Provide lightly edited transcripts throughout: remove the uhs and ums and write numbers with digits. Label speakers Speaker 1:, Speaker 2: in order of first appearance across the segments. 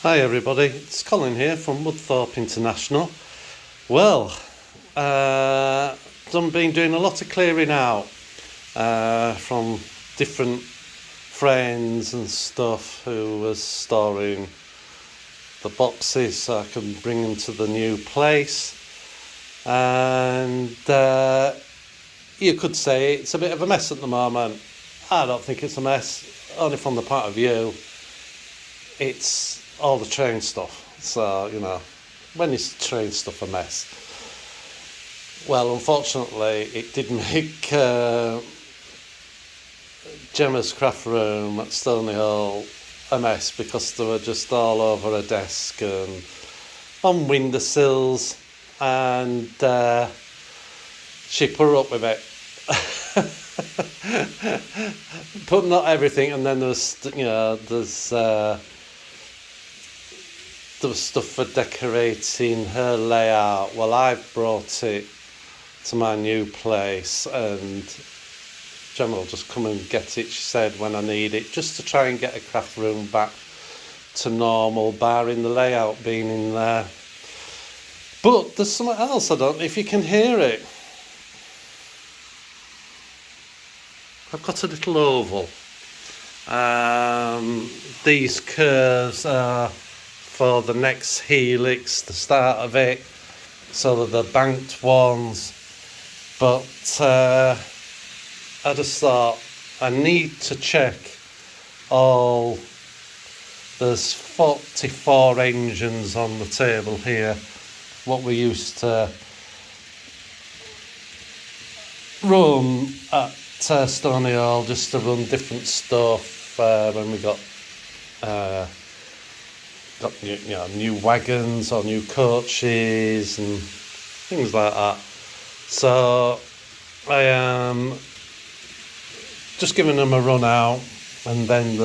Speaker 1: Hi everybody, it's Colin here from Woodthorpe International. Well, I've been doing a lot of clearing out from different friends and stuff who was storing the boxes so I can bring them to the new place. And you could say it's a bit of a mess at the moment. I don't think it's a mess, only from the point of view it's all the train stuff. So, when is train stuff a mess? Well, unfortunately, it did make Gemma's craft room at Stony Hall a mess because they were just all over her desk and on windowsills, and she put up with it. But not everything, and then there was stuff for decorating her layout. Well, I've brought it to my new place and Gemma will just come and get it, she said, when I need it, just to try and get a craft room back to normal, barring the layout being in there. But there's something else, I don't know if you can hear it. I've got a little oval. These curves are for the next helix, the start of it, so they're the banked ones. But I just thought I need to check all. There's 44 engines on the table here, what we used to run at Stony Hall, just to run different stuff when we got new wagons or new coaches and things like that. So I am just giving them a run out, and then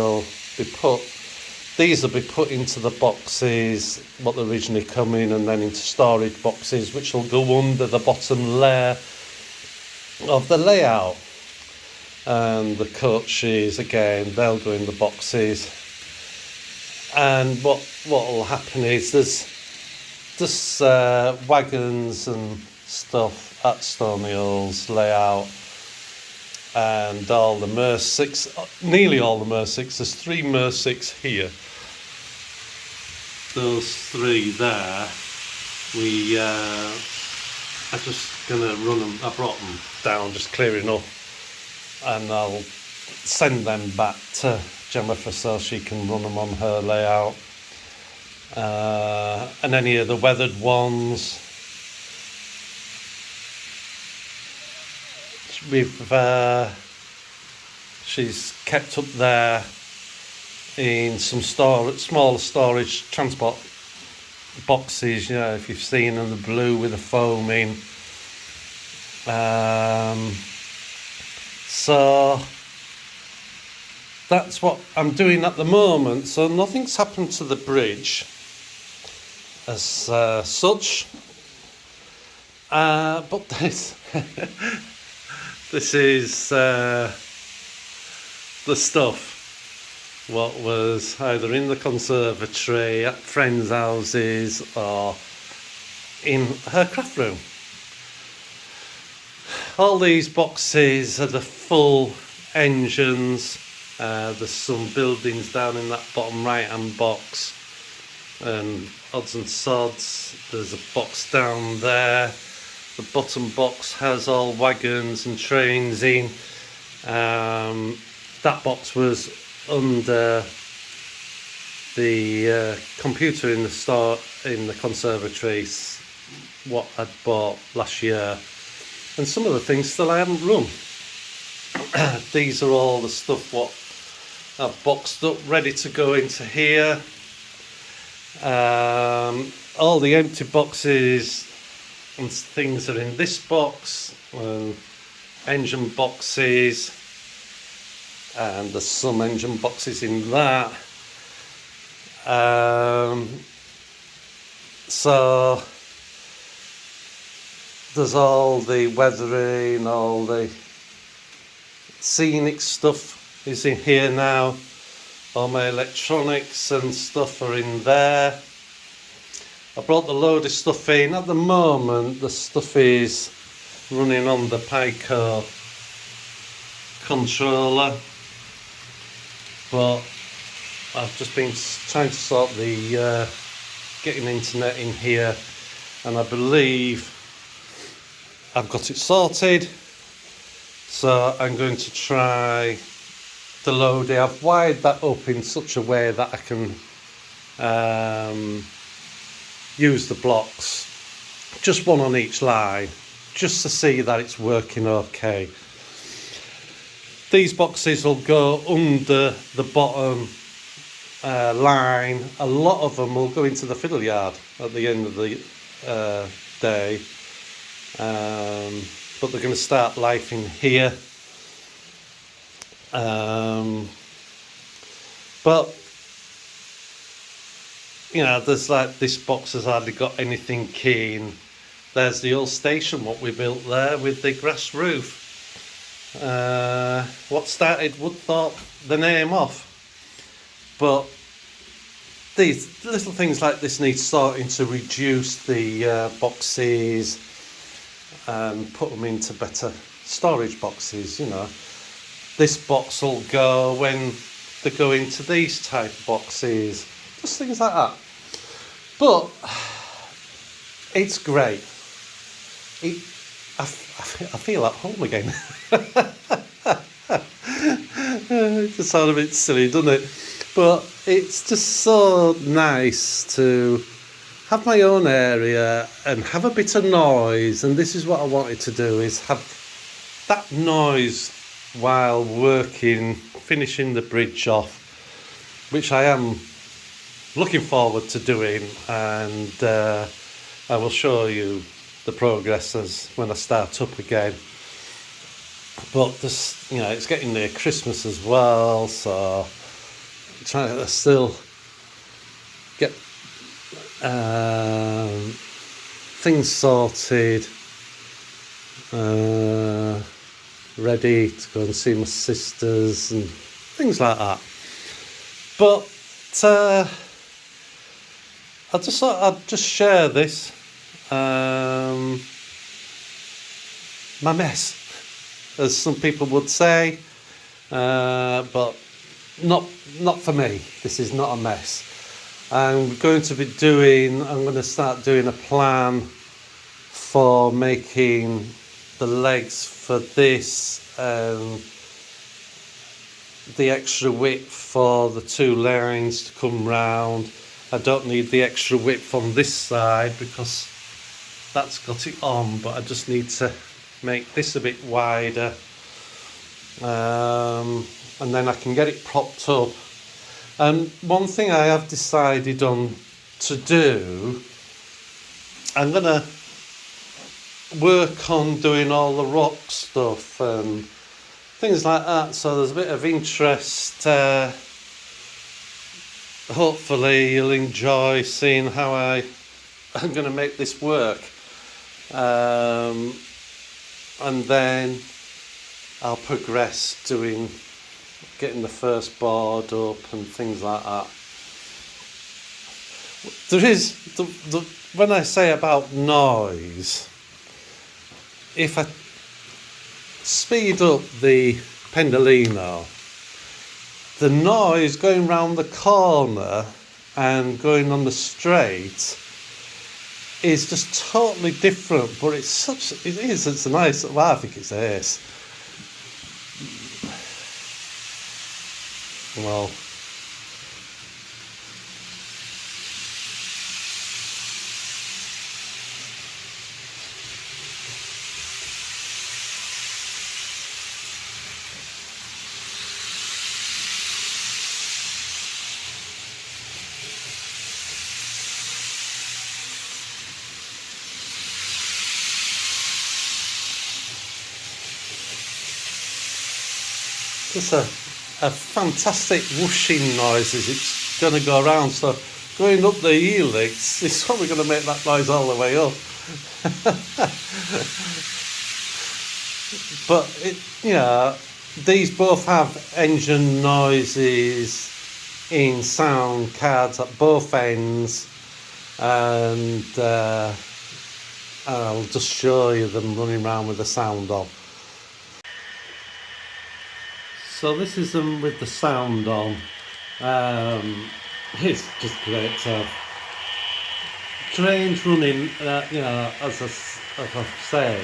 Speaker 1: these will be put into the boxes what they originally come in, and then into storage boxes which will go under the bottom layer of the layout. And the coaches, again, they'll go in the boxes. And what will happen is there's wagons and stuff at Stony Hall's layout, and all the Mersics, nearly all the Mersics. There's 3 Mersics here. Those 3 there, I'm just gonna run them. I brought them down, just clearing up, and I'll send them back to Gemma so she can run them on her layout. And any of the weathered ones, she's kept up there in some smaller storage transport boxes, if you've seen them, the blue with the foam in. So that's what I'm doing at the moment. So nothing's happened to the bridge as such, but this is the stuff what was either in the conservatory, at friends' houses, or in her craft room. All these boxes are the full engines. There's some buildings down in that bottom right hand box, and odds and sods, there's a box down there. The bottom box has all wagons and trains in. That box was under the computer in the store in the conservatory, what I'd bought last year, and some of the things still I haven't run. These are all the stuff what I've boxed up, ready to go into here. All the empty boxes and things are in this box, and engine boxes, and there's some engine boxes in that. So there's all the weathering, all the scenic stuff is in here now. All my electronics and stuff are in there. I brought the load of stuff in. At the moment, the stuff is running on the Pico controller, but I've just been trying to sort the getting internet in here, and I believe I've got it sorted. So I'm going to try the loading. I've wired that up in such a way that I can use the blocks, just one on each line, just to see that it's working okay. These boxes will go under the bottom line. A lot of them will go into the fiddle yard at the end of the day, but they're going to start life in here. But you know, there's like, this box has hardly got anything in. There's the old station what we built there with the grass roof. What started Woodthorpe the name off. But these little things like this need sorting to reduce the boxes and put them into better storage boxes, you know. This box will go when they go into these type of boxes, just things like that. But it's great. I feel at home again. It just sounds a bit silly, doesn't it? But it's just so nice to have my own area and have a bit of noise. And this is what I wanted to do, is have that noise while working, finishing the bridge off, which I am looking forward to doing, and I will show you the progress as when I start up again. But this, you know, it's getting near Christmas as well, so I'm trying to still get things sorted, ready to go and see my sisters and things like that. But I just thought I'd just share this, my mess, as some people would say, but not for me. This is not a mess. I'm going to start doing a plan for making the legs for this, the extra width for the two lines to come round. I don't need the extra width on this side because that's got it on, but I just need to make this a bit wider, and then I can get it propped up. And one thing I have decided on to do, I'm going to work on doing all the rock stuff and things like that, so there's a bit of interest. Hopefully you'll enjoy seeing how I'm going to make this work, and then I'll progress getting the first board up and things like that. There is when I say about noise, if I speed up the Pendolino, the noise going round the corner and going on the straight is just totally different, but it's a nice, well, I think it's ace. Well, just a fantastic whooshing noise as it's going to go around. So going up the helix, it's probably going to make that noise all the way up. But these both have engine noises in sound cards at both ends, and I'll just show you them running around with the sound on. So this is them with the sound on. It's just great to have trains running, as I say,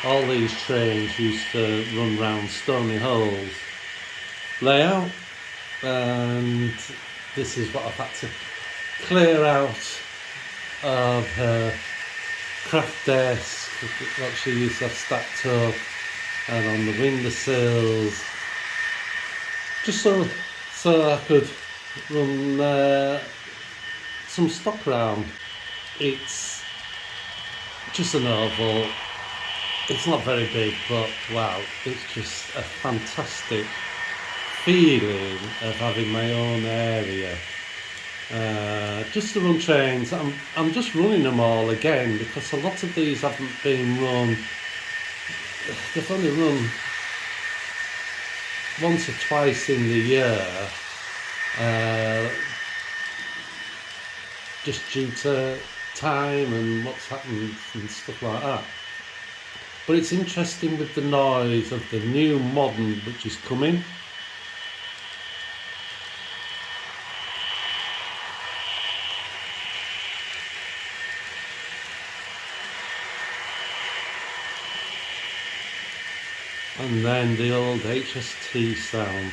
Speaker 1: all these trains used to run round Stony Holes layout, and this is what I've had to clear out of her craft desk, what she used to have stacked up, and on the windowsills, just so I could run some stock around. It's just an oval. It's not very big, but wow, it's just a fantastic feeling of having my own area. Just to run trains, I'm just running them all again because a lot of these haven't been run. They've only run once or twice in the year, just due to time and what's happened and stuff like that. But it's interesting with the noise of the new modern which is coming. And then the old HST sound.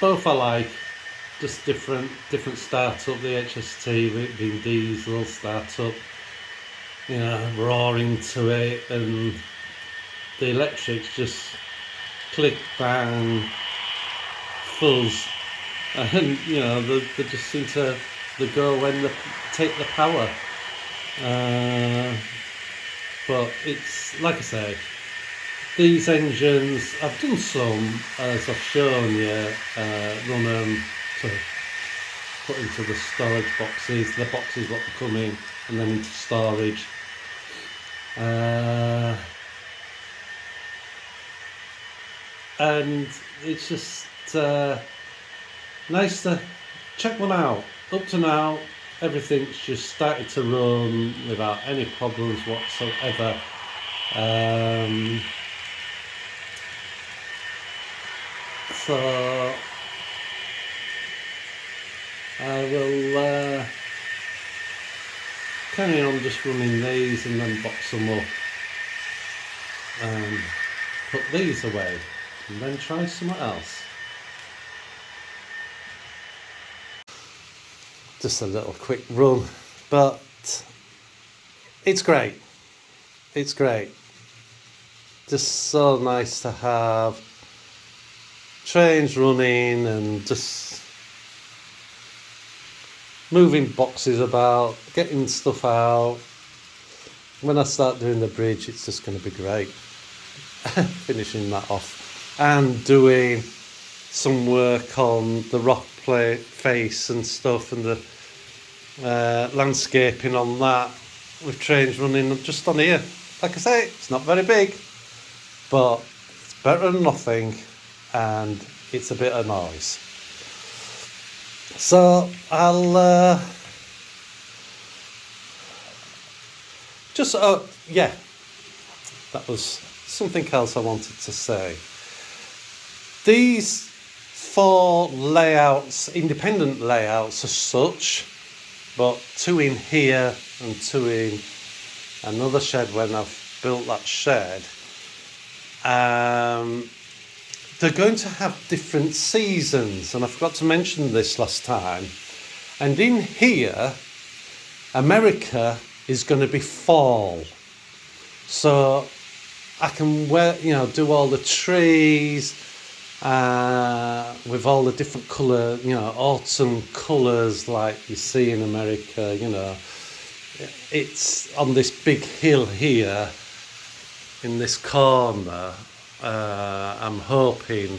Speaker 1: Both I like, just different startup. The HST being diesel startup, roaring to it, and the electrics just click, bang, fuzz, and they just seem to go when they take the power. But it's like I say, these engines, I've done some, as I've shown you, run them to put into the storage boxes. The boxes what they come in, and then into storage. And it's just nice to check one out. Up to now, everything's just started to run without any problems whatsoever. So I will carry on just running these and then box them up and put these away and then try something else. Just a little quick run, but it's great. It's great. Just so nice to have trains running and just moving boxes about, getting stuff out. When I start doing the bridge, it's just going to be great. Finishing that off and doing some work on the rock plate face and stuff, and the landscaping on that with trains running just on here. Like I say, it's not very big, but it's better than nothing, and it's a bit of noise. So I'll that was something else I wanted to say. These 4 layouts, independent layouts as such, but 2 in here and 2 in another shed when I've built that shed, they're going to have different seasons, and I forgot to mention this last time. And in here, America is going to be fall, so I can do all the trees with all the different colour, autumn colours like you see in America. It's on this big hill here in this corner. I'm hoping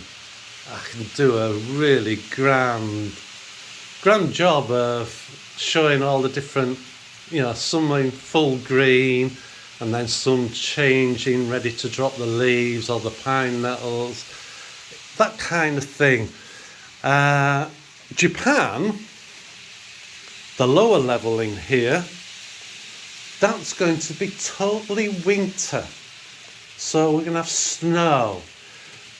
Speaker 1: I can do a really grand job of showing all the different, some in full green, and then some changing, ready to drop the leaves or the pine nettles, that kind of thing. Japan, the lower level in here, that's going to be totally winter. So we're going to have snow,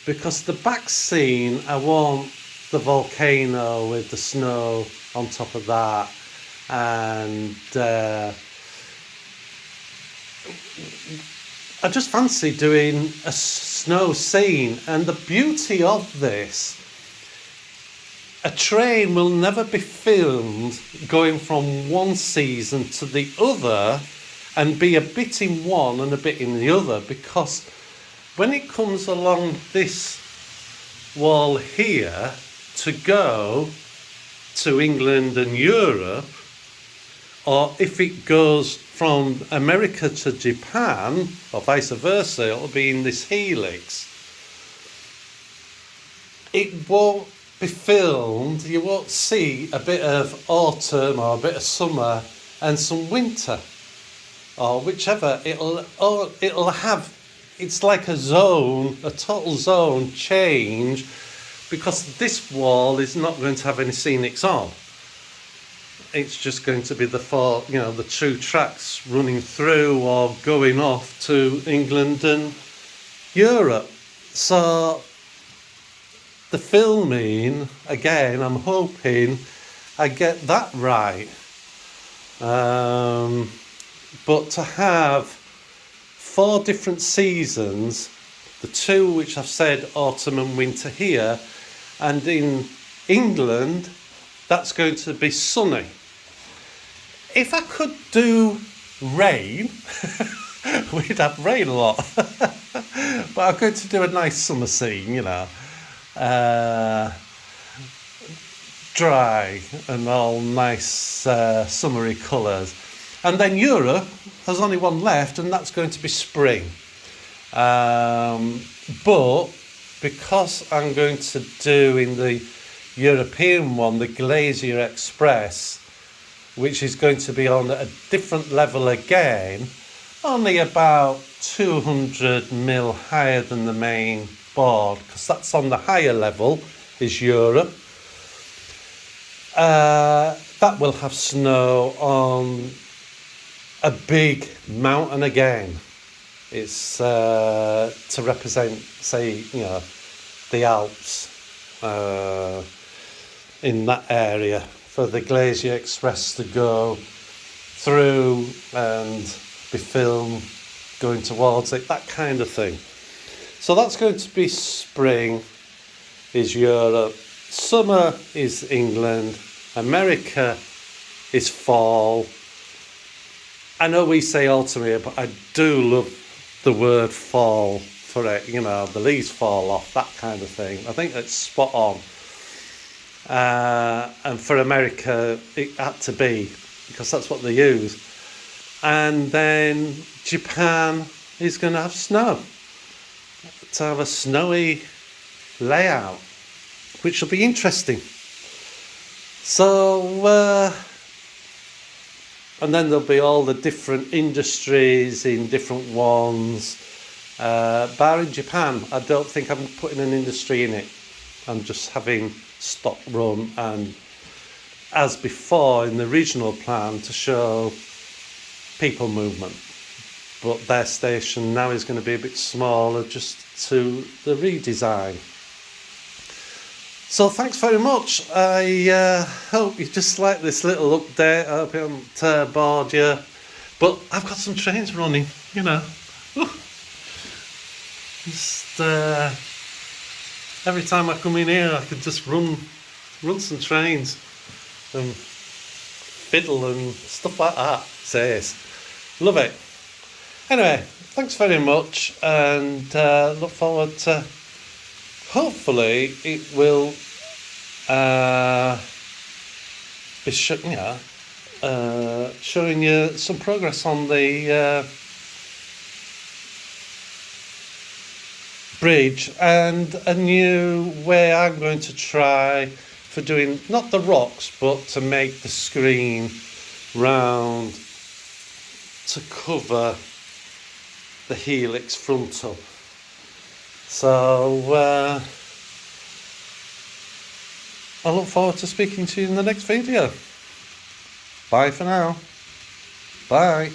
Speaker 1: because the back scene, I want the volcano with the snow on top of that, and I just fancy doing a snow scene. And the beauty of this, a train will never be filmed going from one season to the other and be a bit in one and a bit in the other, because when it comes along this wall here to go to England and Europe, or if it goes from America to Japan, or vice versa, it'll be in this helix. It won't be filmed, you won't see a bit of autumn or a bit of summer and some winter, or whichever. It'll have, it's like a zone, a total zone change, because this wall is not going to have any scenics on. It's just going to be the the two tracks running through or going off to England and Europe. So the filming, again, I'm hoping I get that right. But to have 4 different seasons, the 2 which I've said, autumn and winter here, and in England, that's going to be sunny. If I could do rain, we'd have rain a lot. But I'm going to do a nice summer scene, dry and all nice summery colours. And then Europe has only one left, and that's going to be spring. But because I'm going to do in the European one the Glacier Express, which is going to be on a different level again, only about 200 mil higher than the main board, because that's on the higher level, is Europe. That will have snow on a big mountain again. It's to represent, say, the Alps in that area, for the Glacier Express to go through and be filmed going towards it, that kind of thing. So that's going to be spring, is Europe. Summer is England. America is fall. I know we say autumn here, but I do love the word fall for it. The leaves fall off, that kind of thing. I think that's spot on. And for America, it had to be, because that's what they use. And then Japan is going to have snow, to have a snowy layout, which will be interesting. So, and then there'll be all the different industries in different ones. Bar in Japan, I don't think I'm putting an industry in it. I'm just having stock run, and as before in the regional plan, to show people movement. But their station now is going to be a bit smaller, just to the redesign. So thanks very much. I hope you just like this little update. I hope it hasn't bored you. But I've got some trains running, Just every time I come in here, I could just run some trains and fiddle and stuff like that. Says, love it. Anyway, thanks very much, and look forward to. Hopefully, it will be showing you some progress on the bridge, and a new way I'm going to try for doing not the rocks, but to make the screen round to cover the helix front up. So I look forward to speaking to you in the next video. Bye for now. Bye.